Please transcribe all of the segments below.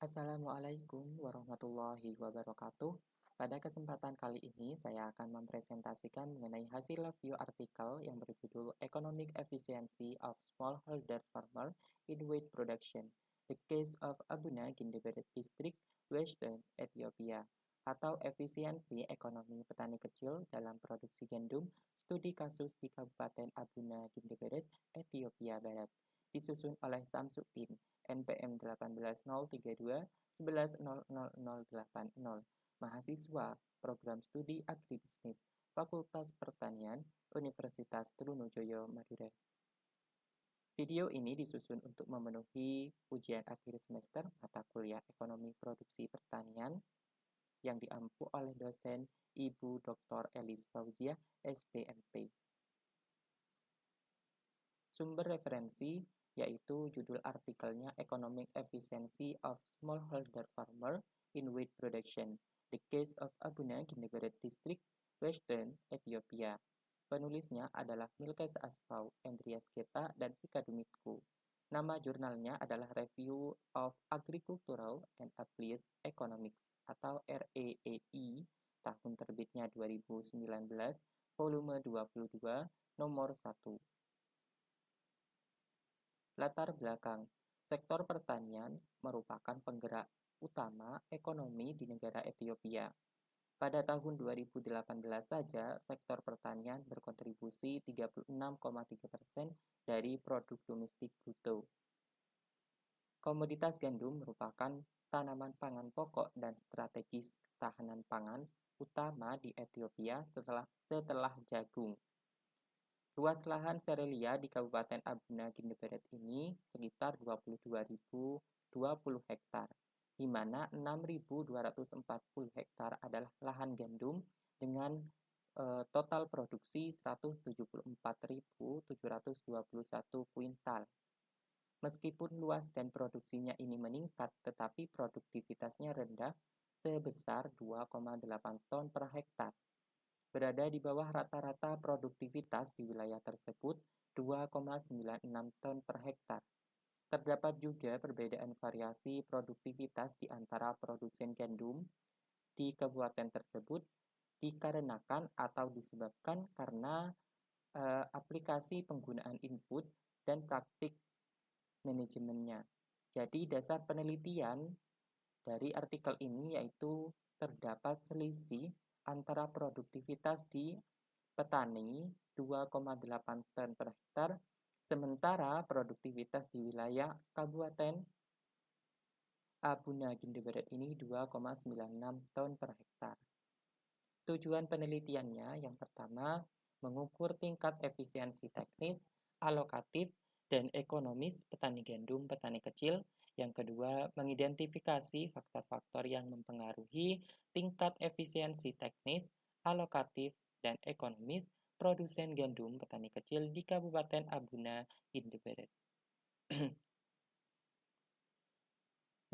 Assalamualaikum warahmatullahi wabarakatuh. Pada kesempatan kali ini, saya akan mempresentasikan mengenai hasil review artikel yang berjudul Economic Efficiency of Smallholder Farmer in Wheat Production, The Case of Abuna Gindebered District, Western Ethiopia, atau Efisiensi Ekonomi Petani Kecil dalam Produksi Gandum, Studi Kasus di Kabupaten Abuna Gindebered, Ethiopia Barat, disusun oleh Samsudin, NPM 18032 mahasiswa Program Studi Agribisnis Fakultas Pertanian Universitas Trunojoyo Madura. Video ini disusun untuk memenuhi ujian akhir semester mata kuliah Ekonomi Produksi Pertanian yang diampu oleh dosen Ibu Dr. Elis Fauzia, SPMP. Sumber referensi yaitu judul artikelnya Economic Efficiency of Smallholder Farmer in Wheat Production, The Case of Abuna Gindebered District, Western Ethiopia. Penulisnya adalah Milkes Asfau, Andreas Geta, dan Vika Dumitku. Nama jurnalnya adalah Review of Agricultural and Applied Economics atau RAAE, tahun terbitnya 2019, volume 22, nomor 1. Latar belakang, sektor pertanian merupakan penggerak utama ekonomi di negara Ethiopia. Pada tahun 2018 saja, sektor pertanian berkontribusi 36,3% dari produk domestik bruto. Komoditas gandum merupakan tanaman pangan pokok dan strategis ketahanan pangan utama di Ethiopia setelah jagung. Luas lahan serelia di Kabupaten Abuna Gindebered ini sekitar 22.020 hektar, di mana 6.240 hektar adalah lahan gandum dengan total produksi 174.721 kuintal. Meskipun luas dan produksinya ini meningkat, tetapi produktivitasnya rendah sebesar 2,8 ton per hektar. Berada di bawah rata-rata produktivitas di wilayah tersebut 2,96 ton per hektar. Terdapat juga perbedaan variasi produktivitas di antara produsen gandum di kabupaten tersebut dikarenakan atau disebabkan karena aplikasi penggunaan input dan praktik manajemennya. Jadi dasar penelitian dari artikel ini yaitu terdapat selisih antara produktivitas di petani 2,8 ton per hektar, sementara produktivitas di wilayah Kabupaten Abuna Gindebered ini 2,96 ton per hektar. Tujuan penelitiannya yang pertama, mengukur tingkat efisiensi teknis, alokatif, dan ekonomis petani gandum petani kecil. Yang kedua, mengidentifikasi faktor-faktor yang mempengaruhi tingkat efisiensi teknis, alokatif, dan ekonomis produsen gandum petani kecil di Kabupaten Abuna Gindebered.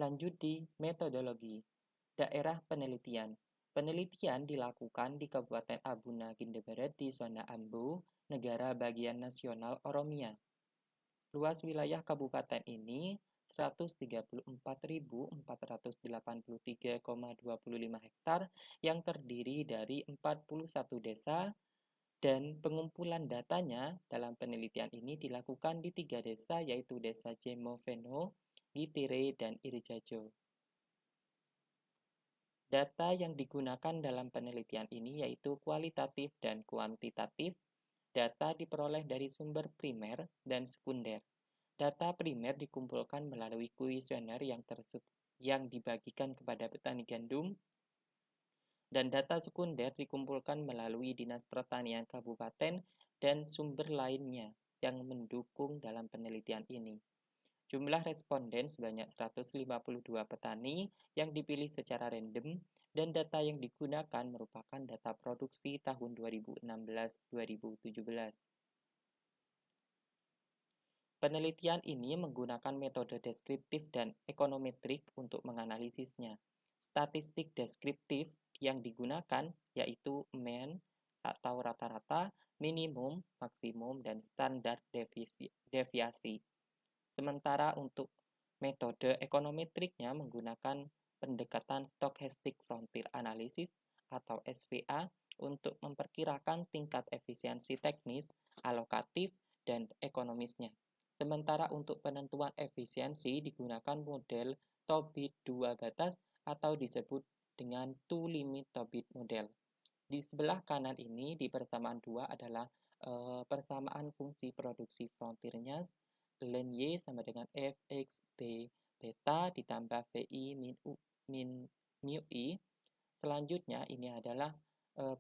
Lanjut di metodologi. Daerah penelitian. Penelitian dilakukan di Kabupaten Abuna Gindebered di zona Ambo, negara bagian nasional Oromia. Luas wilayah kabupaten ini 134.483,25 hektar yang terdiri dari 41 desa dan pengumpulan datanya dalam penelitian ini dilakukan di 3 desa yaitu Desa Jemoveno, Gitire, dan Irjajo. Data yang digunakan dalam penelitian ini yaitu kualitatif dan kuantitatif. Data diperoleh dari sumber primer dan sekunder. Data primer dikumpulkan melalui kuesioner yang dibagikan kepada petani gandum, dan data sekunder dikumpulkan melalui Dinas Pertanian Kabupaten dan sumber lainnya yang mendukung dalam penelitian ini. Jumlah responden sebanyak 152 petani yang dipilih secara random, dan data yang digunakan merupakan data produksi tahun 2016-2017. Penelitian ini menggunakan metode deskriptif dan ekonometrik untuk menganalisisnya. Statistik deskriptif yang digunakan yaitu mean atau rata-rata, minimum, maksimum, dan standar deviasi. Sementara untuk Metode ekonometriknya menggunakan pendekatan Stochastic Frontier Analysis atau SVA untuk memperkirakan tingkat efisiensi teknis, alokatif, dan ekonomisnya. Sementara untuk penentuan efisiensi digunakan model Tobit 2 batas atau disebut dengan two-limit Tobit model. Di sebelah kanan ini di persamaan 2 adalah persamaan fungsi produksi frontiernya ln Y sama dengan Fx B beta ditambah Vi min mu I. Selanjutnya ini adalah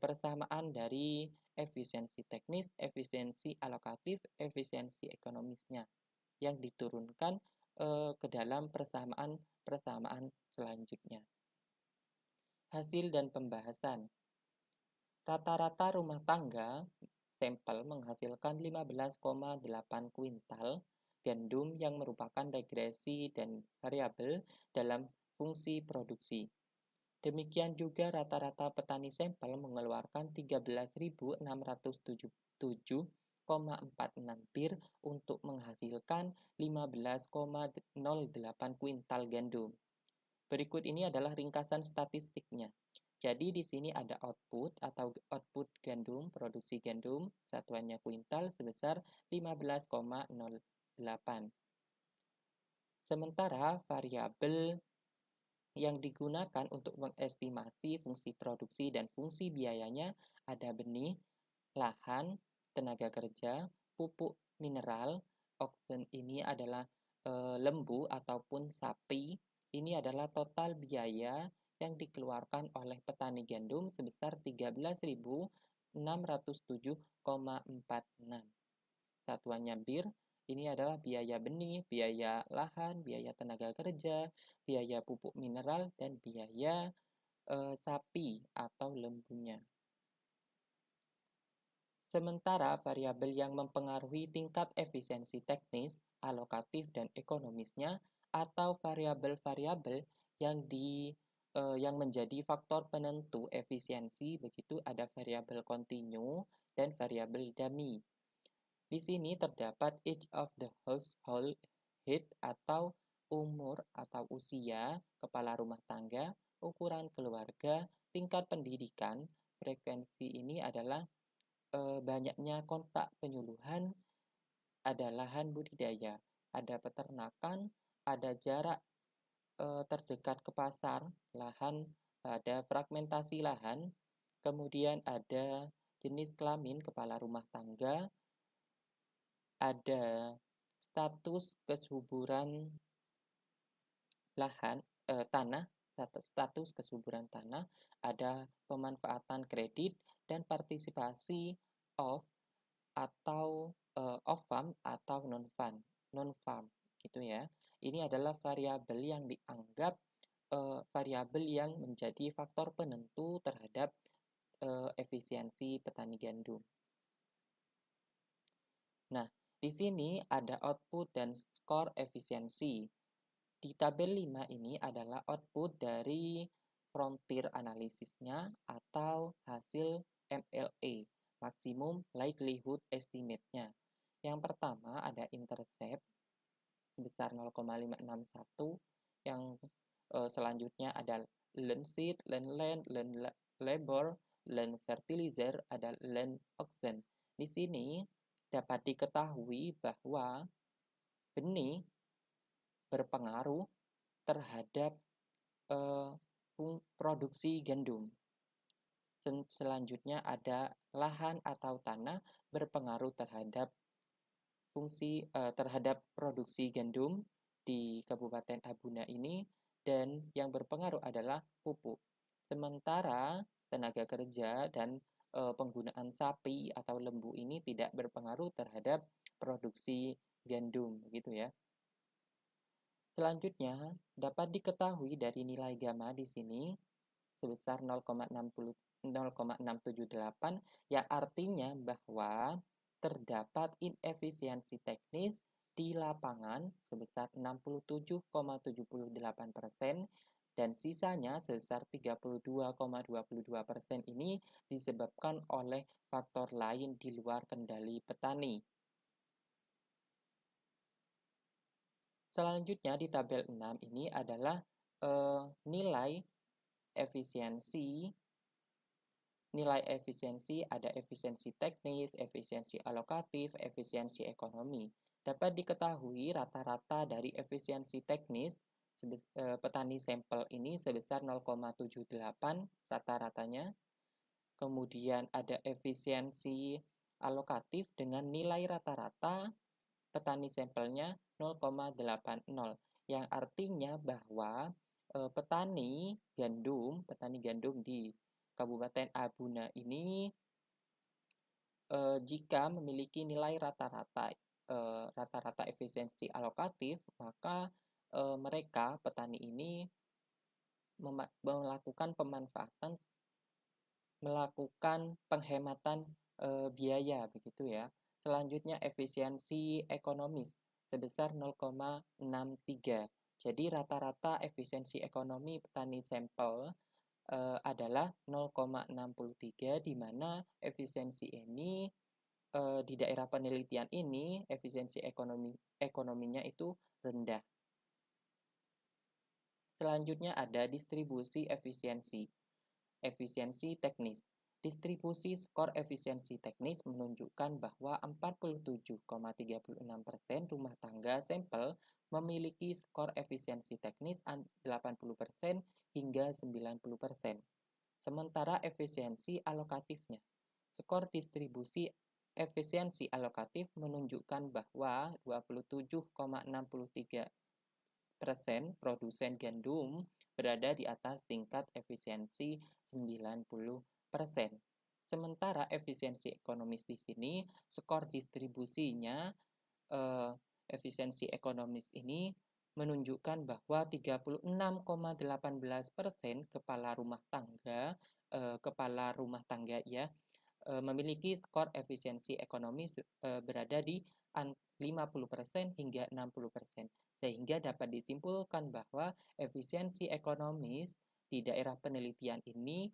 persamaan dari efisiensi teknis, efisiensi alokatif, efisiensi ekonomisnya yang diturunkan ke dalam persamaan selanjutnya. Hasil dan pembahasan. Rata-rata rumah tangga sampel menghasilkan 15,8 kuintal gandum yang merupakan regresi dan variabel dalam fungsi produksi. Demikian juga rata-rata petani sampel mengeluarkan 13.677,46 bir untuk menghasilkan 15,08 kuintal gandum. Berikut ini adalah ringkasan statistiknya. Jadi di sini ada output atau output gandum, produksi gandum, satuannya kuintal sebesar 15,08. Sementara variabel yang digunakan untuk mengestimasi fungsi produksi dan fungsi biayanya ada benih, lahan, tenaga kerja, pupuk mineral, oxen ini adalah lembu ataupun sapi. Ini adalah total biaya yang dikeluarkan oleh petani gandum sebesar 13.607,46. Satuannya bir, ini adalah biaya benih, biaya lahan, biaya tenaga kerja, biaya pupuk mineral, dan biaya sapi atau lembunya. Sementara variabel yang mempengaruhi tingkat efisiensi teknis, alokatif, dan ekonomisnya atau variabel-variabel yang menjadi faktor penentu efisiensi, begitu ada variabel kontinu dan variabel dummy. Di sini terdapat age of the household head atau umur atau usia kepala rumah tangga, ukuran keluarga, tingkat pendidikan. Frekuensi ini adalah banyaknya kontak penyuluhan, ada lahan budidaya, ada peternakan, ada jarak terdekat ke pasar, lahan, ada fragmentasi lahan, kemudian ada jenis kelamin kepala rumah tangga, ada status kesuburan lahan, tanah, status kesuburan tanah, ada pemanfaatan kredit, dan partisipasi off atau off-farm atau non-farm gitu ya. Ini adalah variabel yang dianggap variabel yang menjadi faktor penentu terhadap efisiensi petani gandum. Nah, di sini ada output dan skor efisiensi. Di tabel 5 ini adalah output dari frontier analisisnya atau hasil MLE, Maximum Likelihood Estimate-nya. Yang pertama ada intercept sebesar 0,561, yang selanjutnya ada land seed, land land, land labor, land fertilizer, ada land oxen. Di sini dapat diketahui bahwa benih berpengaruh terhadap produksi gandum. Selanjutnya ada lahan atau tanah berpengaruh terhadap terhadap produksi gandum di Kabupaten Abuna ini, dan yang berpengaruh adalah pupuk. Sementara tenaga kerja dan penggunaan sapi atau lembu ini tidak berpengaruh terhadap produksi gandum, gitu ya. Selanjutnya dapat diketahui dari nilai gamma di sini sebesar 0,678, yang artinya bahwa terdapat inefisiensi teknis di lapangan sebesar 67,78% dan sisanya sebesar 32,22% ini disebabkan oleh faktor lain di luar kendali petani. Selanjutnya di tabel 6 ini adalah nilai efisiensi. Nilai efisiensi ada efisiensi teknis, efisiensi alokatif, efisiensi ekonomi. Dapat diketahui rata-rata dari efisiensi teknis petani sampel ini sebesar 0,78 rata-ratanya. Kemudian ada efisiensi alokatif dengan nilai rata-rata petani sampelnya 0,80, yang artinya bahwa petani gandum di Kabupaten Abuna ini jika memiliki nilai rata-rata efisiensi alokatif, maka mereka petani ini melakukan penghematan biaya begitu ya. Selanjutnya efisiensi ekonomis sebesar 0,63. Jadi rata-rata efisiensi ekonomi petani sampel adalah 0,63, di mana efisiensi ini di daerah penelitian ini efisiensi ekonominya itu rendah. Selanjutnya ada distribusi efisiensi. Efisiensi teknis. Distribusi skor efisiensi teknis menunjukkan bahwa 47,36% rumah tangga sampel memiliki skor efisiensi teknis 80% hingga 90%. Sementara efisiensi alokatifnya. Skor distribusi efisiensi alokatif menunjukkan bahwa 27,63% produsen gandum berada di atas tingkat efisiensi 90%. Sementara efisiensi ekonomis di sini, skor distribusinya efisiensi ekonomis ini menunjukkan bahwa 36,18% kepala rumah tangga ya memiliki skor efisiensi ekonomis berada di 50% hingga 60%. Sehingga dapat disimpulkan bahwa efisiensi ekonomis di daerah penelitian ini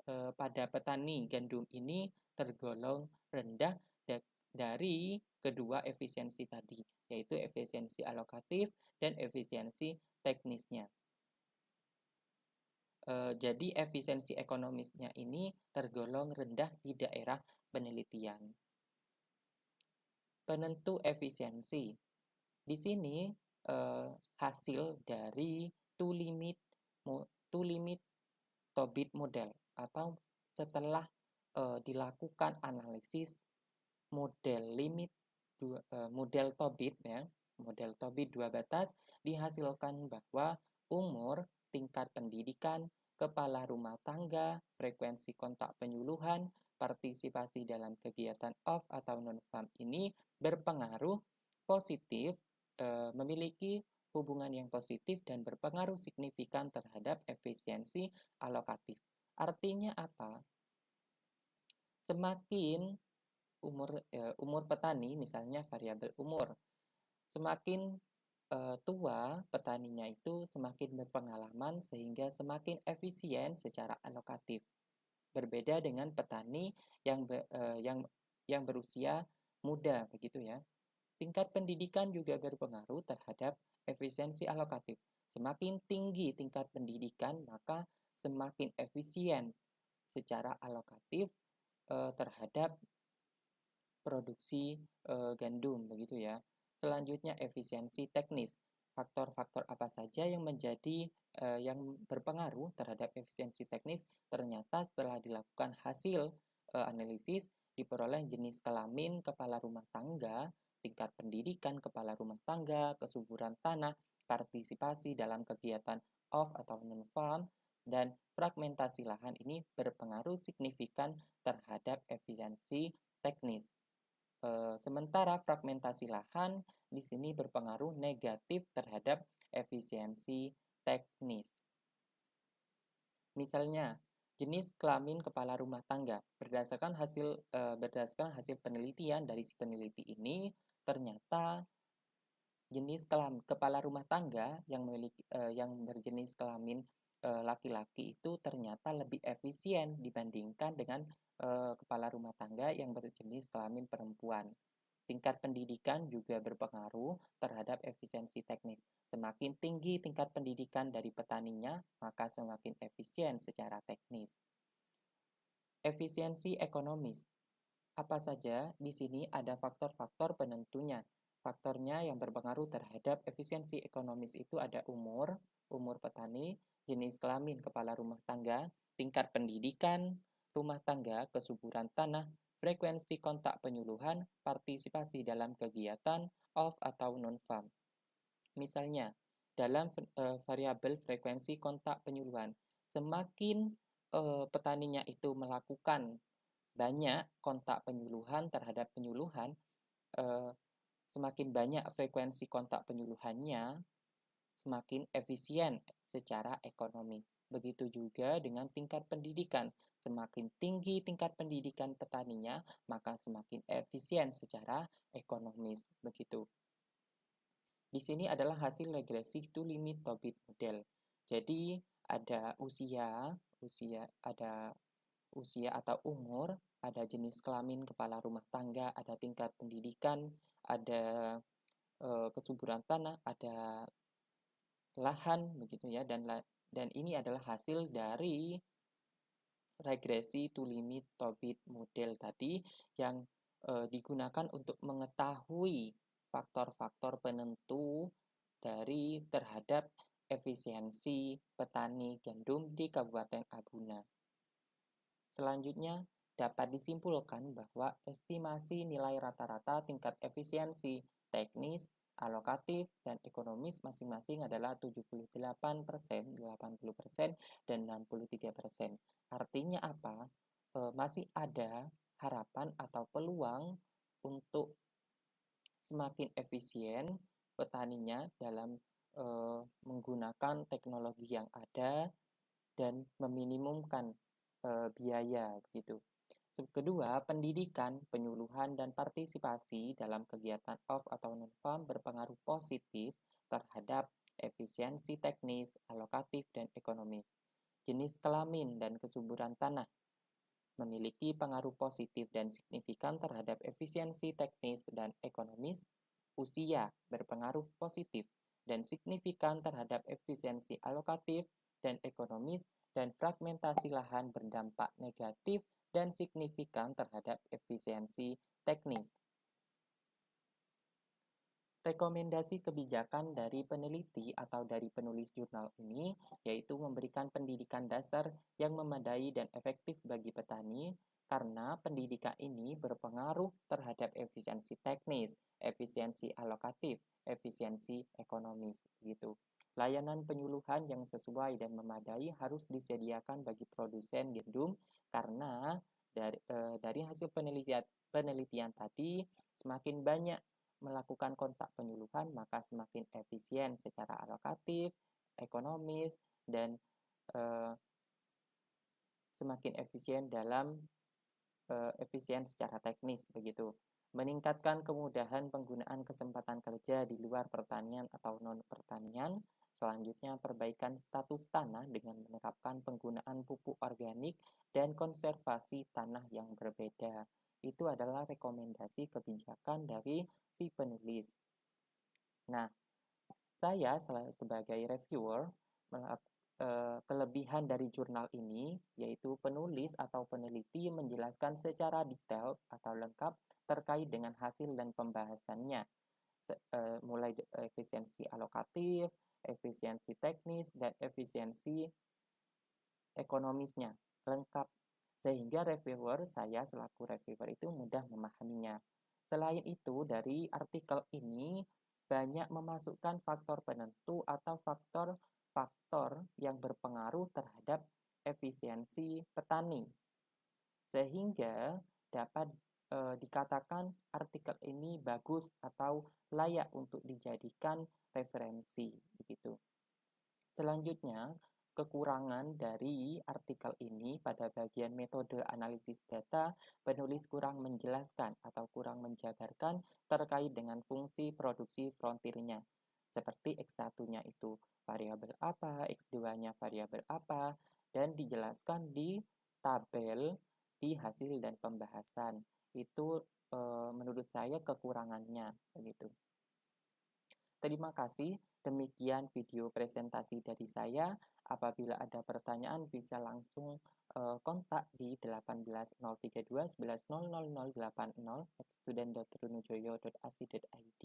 pada petani gandum ini tergolong rendah dari kedua efisiensi tadi, yaitu efisiensi alokatif dan efisiensi teknisnya. Jadi efisiensi ekonomisnya ini tergolong rendah di daerah penelitian. Penentu efisiensi. Di sini hasil dari two limit Tobit model, atau setelah dilakukan analisis model Tobit ya, model Tobit 2 batas, dihasilkan bahwa umur, tingkat pendidikan, kepala rumah tangga, frekuensi kontak penyuluhan, partisipasi dalam kegiatan off atau non-farm ini berpengaruh positif, memiliki hubungan yang positif dan berpengaruh signifikan terhadap efisiensi alokatif. Artinya apa? Semakin umur petani, misalnya variabel umur, semakin tua petaninya itu semakin berpengalaman sehingga semakin efisien secara alokatif. Berbeda dengan petani yang berusia muda begitu ya. Tingkat pendidikan juga berpengaruh terhadap efisiensi alokatif. Semakin tinggi tingkat pendidikan, maka semakin efisien secara alokatif terhadap produksi gandum begitu ya. Selanjutnya efisiensi teknis. Faktor-faktor apa saja yang yang berpengaruh terhadap efisiensi teknis? Ternyata setelah dilakukan hasil analisis, diperoleh jenis kelamin kepala rumah tangga, tingkat pendidikan kepala rumah tangga, kesuburan tanah, partisipasi dalam kegiatan off atau non-farm, dan fragmentasi lahan ini berpengaruh signifikan terhadap efisiensi teknis. Sementara fragmentasi lahan di sini berpengaruh negatif terhadap efisiensi teknis. Misalnya, jenis kelamin kepala rumah tangga. Berdasarkan hasil penelitian dari si peneliti ini, ternyata jenis kepala rumah tangga yang berjenis kelamin laki-laki itu ternyata lebih efisien dibandingkan dengan kepala rumah tangga yang berjenis kelamin perempuan. Tingkat pendidikan juga berpengaruh terhadap efisiensi teknis. Semakin tinggi tingkat pendidikan dari petaninya, maka semakin efisien secara teknis. Efisiensi ekonomis. Apa saja? Di sini ada faktor-faktor penentunya. Faktornya yang berpengaruh terhadap efisiensi ekonomis itu ada umur petani, jenis kelamin kepala rumah tangga, tingkat pendidikan rumah tangga, kesuburan tanah, frekuensi kontak penyuluhan, partisipasi dalam kegiatan off atau non-farm. Misalnya, dalam variabel frekuensi kontak penyuluhan, semakin petaninya itu melakukan banyak kontak penyuluhan terhadap penyuluhan, semakin banyak frekuensi kontak penyuluhannya, semakin efisien secara ekonomis. Begitu juga dengan tingkat pendidikan. Semakin tinggi tingkat pendidikan petaninya, maka semakin efisien secara ekonomis. Begitu. Di sini adalah hasil regresi to limit Tobit model. Jadi ada usia atau umur, ada jenis kelamin kepala rumah tangga, ada tingkat pendidikan, ada kesuburan tanah, ada lahan begitu ya, dan ini adalah hasil dari regresi to limit Tobit model tadi yang digunakan untuk mengetahui faktor-faktor penentu dari terhadap efisiensi petani gandum di Kabupaten Abuna. Selanjutnya, dapat disimpulkan bahwa estimasi nilai rata-rata tingkat efisiensi teknis, alokatif, dan ekonomis masing-masing adalah 78%, 80%, dan 63%. Artinya apa? Masih ada harapan atau peluang untuk semakin efisien petaninya dalam menggunakan teknologi yang ada dan meminimumkan biaya begitu. Kedua, pendidikan, penyuluhan, dan partisipasi dalam kegiatan off atau non-farm berpengaruh positif terhadap efisiensi teknis, alokatif, dan ekonomis. Jenis kelamin dan kesuburan tanah memiliki pengaruh positif dan signifikan terhadap efisiensi teknis dan ekonomis. Usia berpengaruh positif dan signifikan terhadap efisiensi alokatif dan ekonomis, dan fragmentasi lahan berdampak negatif dan signifikan terhadap efisiensi teknis. Rekomendasi kebijakan dari peneliti atau dari penulis jurnal ini yaitu memberikan pendidikan dasar yang memadai dan efektif bagi petani, karena pendidikan ini berpengaruh terhadap efisiensi teknis, efisiensi alokatif, efisiensi ekonomis gitu. Layanan penyuluhan yang sesuai dan memadai harus disediakan bagi produsen gandum, karena dari hasil penelitian tadi, semakin banyak melakukan kontak penyuluhan, maka semakin efisien secara alokatif, ekonomis, dan semakin efisien dalam efisien secara teknis begitu. Meningkatkan kemudahan penggunaan kesempatan kerja di luar pertanian atau non-pertanian. Selanjutnya, perbaikan status tanah dengan menerapkan penggunaan pupuk organik dan konservasi tanah yang berbeda. Itu adalah rekomendasi kebijakan dari si penulis. Nah, saya sebagai reviewer, kelebihan dari jurnal ini yaitu penulis atau peneliti menjelaskan secara detail atau lengkap terkait dengan hasil dan pembahasannya, mulai efisiensi alokatif, efisiensi teknis, dan efisiensi ekonomisnya lengkap, sehingga reviewer, saya selaku reviewer itu mudah memahaminya. Selain itu, dari artikel ini banyak memasukkan faktor penentu atau faktor-faktor yang berpengaruh terhadap efisiensi petani, sehingga dapat dikatakan artikel ini bagus atau layak untuk dijadikan referensi begitu. Selanjutnya, kekurangan dari artikel ini pada bagian metode analisis data, penulis kurang menjelaskan atau kurang menjabarkan terkait dengan fungsi produksi frontirnya. Seperti X1-nya itu variabel apa, X2-nya variabel apa, dan dijelaskan di tabel di hasil dan pembahasan. Itu menurut saya kekurangannya begitu. Terima kasih. Demikian video presentasi dari saya. Apabila ada pertanyaan bisa langsung kontak di 18032 student.trunujoyo.ac.id.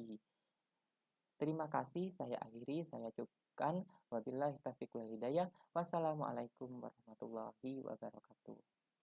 Terima kasih, saya akhiri, saya cukupkan. Wabillahi taufiq wal hidayah. Wassalamualaikum warahmatullahi wabarakatuh.